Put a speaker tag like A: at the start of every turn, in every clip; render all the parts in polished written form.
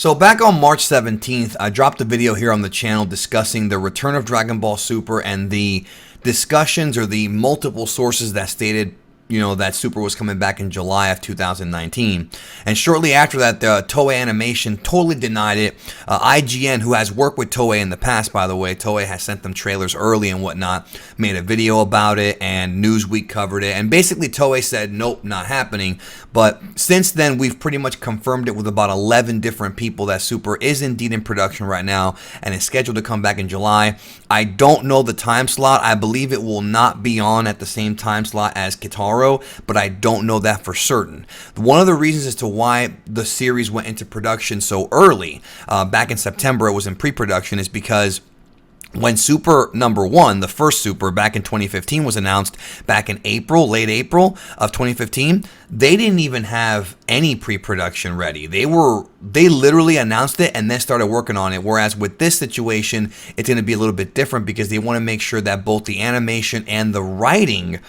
A: So back on March 17th, I dropped a video here on the channel discussing the return of Dragon Ball Super and the discussions or the multiple sources that stated that Super was coming back in July of 2019. And shortly after that, Toei Animation totally denied it. IGN, who has worked with Toei in the past, by the way, Toei has sent them trailers early and whatnot, made a video about it, and Newsweek covered it. And basically, Toei said, nope, not happening. But since then, we've pretty much confirmed it with about 11 different people that Super is indeed in production right now and is scheduled to come back in July. I don't know the time slot. I believe it will not be on at the same time slot as Kitaro, but I don't know that for certain. One of the reasons as to why the series went into production so early, back in September, it was in pre-production, is because when Super number 1, the first Super back in 2015 was announced back in April, late April of 2015, they didn't even have any pre-production ready. They literally announced it and then started working on it. Whereas with this situation, it's going to be a little bit different because they want to make sure that both the animation and the writing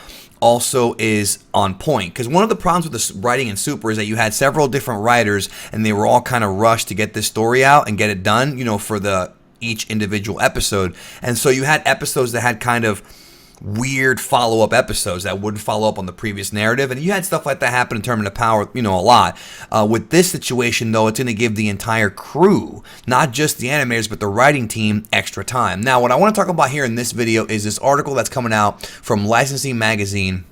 A: also is on point. Because one of the problems with the writing in Super is that you had several different writers and they were all kind of rushed to get this story out and get it done, for each individual episode. And so you had episodes that had kind of weird follow-up episodes that wouldn't follow up on the previous narrative, and you had stuff like that happen in Tournament of Power, a lot. With this situation, though, it's going to give the entire crew, not just the animators, but the writing team, extra time. Now, what I want to talk about here in this video is this article that's coming out from Licensing Magazine,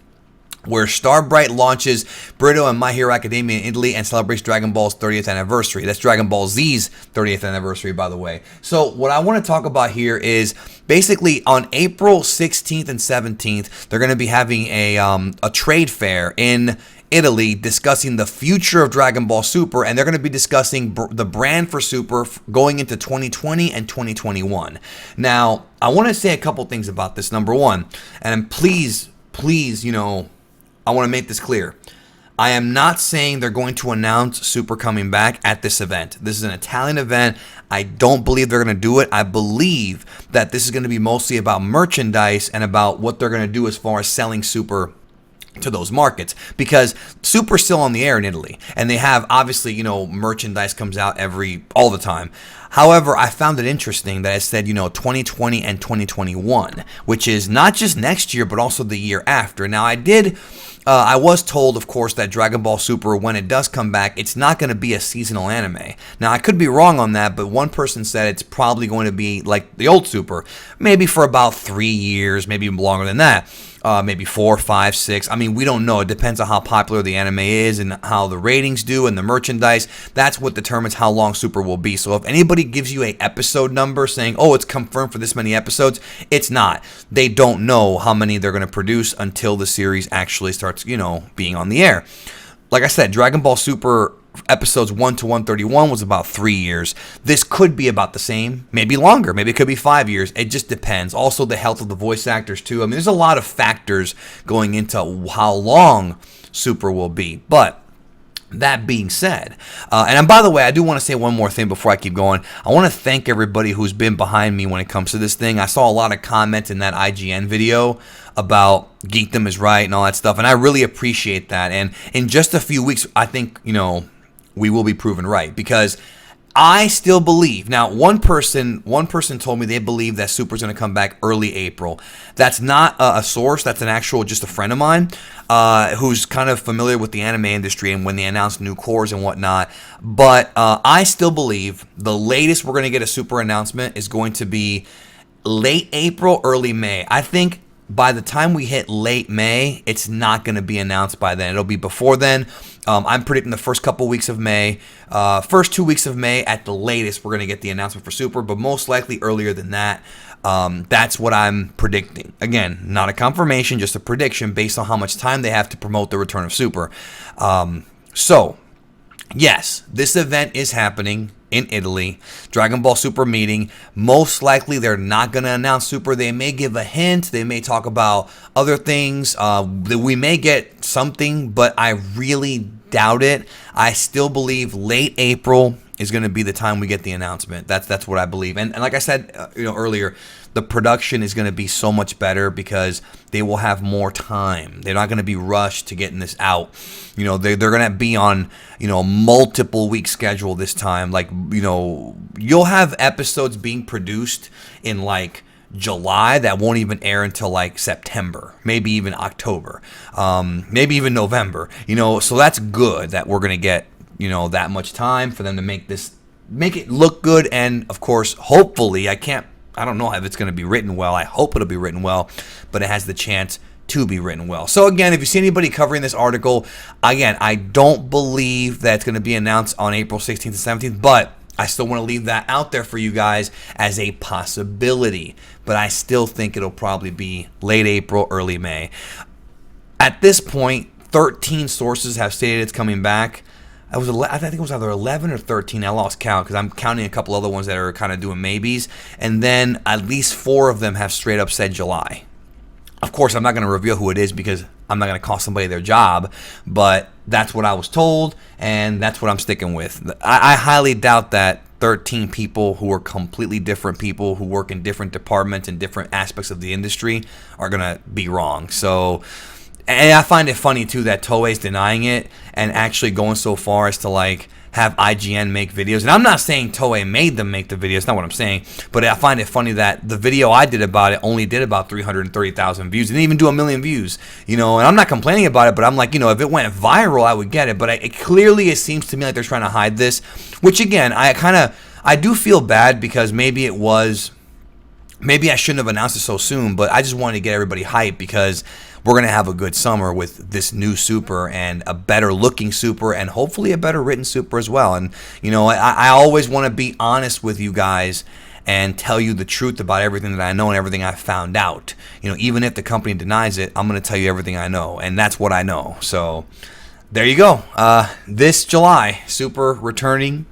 A: where Starbright launches Brito and My Hero Academia in Italy and celebrates Dragon Ball's 30th anniversary. That's Dragon Ball Z's 30th anniversary, by the way. So what I want to talk about here is basically on April 16th and 17th, they're going to be having a trade fair in Italy discussing the future of Dragon Ball Super, and they're going to be discussing the brand for Super going into 2020 and 2021. Now, I want to say a couple things about this. Number one, and please, I want to make this clear. I am not saying they're going to announce Super coming back at this event. This is an Italian event. I don't believe they're going to do it. I believe that this is going to be mostly about merchandise and about what they're going to do as far as selling Super to those markets, because Super's still on the air in Italy, and they have, obviously, merchandise comes out all the time. However, I found it interesting that it said, 2020 and 2021, which is not just next year, but also the year after. Now, I was told, of course, that Dragon Ball Super, when it does come back, it's not going to be a seasonal anime. Now, I could be wrong on that, but one person said it's probably going to be like the old Super, maybe for about 3 years, maybe longer than that. Maybe 4, 5, 6. I mean, we don't know. It depends on how popular the anime is and how the ratings do and the merchandise. That's what determines how long Super will be. So if anybody gives you an episode number saying, oh, it's confirmed for this many episodes, it's not. They don't know how many they're going to produce until the series actually starts, being on the air. Like I said, Dragon Ball Super episodes 1 to 131 was about 3 years. This could be about the same, maybe longer. Maybe it could be 5 years. It just depends. Also, the health of the voice actors, too. I mean, there's a lot of factors going into how long Super will be. But that being said, and by the way, I do want to say one more thing before I keep going. I want to thank everybody who's been behind me when it comes to this thing. I saw a lot of comments in that IGN video about Geekdom is right and all that stuff, and I really appreciate that. And in just a few weeks, I think, we will be proven right, because I still believe. Now, one person told me they believe that Super's going to come back early April. That's not a source. That's just a friend of mine who's kind of familiar with the anime industry and when they announce new cores and whatnot. But I still believe the latest we're going to get a Super announcement is going to be late April, early May. I think by the time we hit late May, it's not going to be announced by then. It'll be before then. I'm predicting the first couple weeks of May, first 2 weeks of May at the latest, we're going to get the announcement for Super, but most likely earlier than that. That's what I'm predicting. Again, not a confirmation, just a prediction based on how much time they have to promote the return of Super. So, yes, this event is happening in Italy. Dragon Ball Super meeting. Most likely they're not going to announce Super. They may give a hint. They may talk about other things. We may get something, but I really doubt it. I still believe late April is going to be the time we get the announcement. That's what I believe. And like I said earlier, the production is going to be so much better because they will have more time. They're not going to be rushed to getting this out. They're going to be on, multiple week schedule this time, like you'll have episodes being produced in like July that won't even air until like September, maybe even October, maybe even November. So that's good that we're gonna get that much time for them to make it look good, and of course, hopefully, I don't know if it's gonna be written well. I hope it'll be written well, but it has the chance to be written well. So again, if you see anybody covering this article, again, I don't believe that it's going to be announced on April 16th and 17th, but I still want to leave that out there for you guys as a possibility. But I still think it'll probably be late April, early May. At this point, 13 sources have stated it's coming back. I think it was either 11 or 13. I lost count because I'm counting a couple other ones that are kind of doing maybes. And then at least 4 of them have straight up said July. Of course, I'm not going to reveal who it is because I'm not going to cost somebody their job, but that's what I was told, and that's what I'm sticking with. I highly doubt that 13 people who are completely different people who work in different departments and different aspects of the industry are going to be wrong. So, and I find it funny, too, that Toei's denying it and actually going so far as to, like, have IGN make videos. And I'm not saying Toei made them make the videos. That's not what I'm saying. But I find it funny that the video I did about it only did about 330,000 views. It didn't even do 1 million views. And I'm not complaining about it, but I'm like, if it went viral, I would get it. But it seems to me like they're trying to hide this. Which, again, I do feel bad because maybe I shouldn't have announced it so soon, but I just wanted to get everybody hyped because we're going to have a good summer with this new Super and a better looking Super and hopefully a better written Super as well. And, I always want to be honest with you guys and tell you the truth about everything that I know and everything I found out. Even if the company denies it, I'm going to tell you everything I know, and that's what I know. So there you go. This July, Super returning,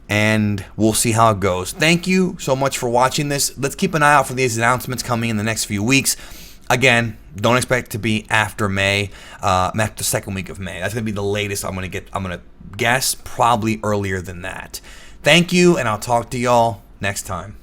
A: and we'll see how it goes. Thank you so much for watching this. Let's keep an eye out for these announcements coming in the next few weeks. Again, don't expect it to be after May, after the second week of May. That's going to be the latest I'm going to guess, probably earlier than that. Thank you, and I'll talk to y'all next time.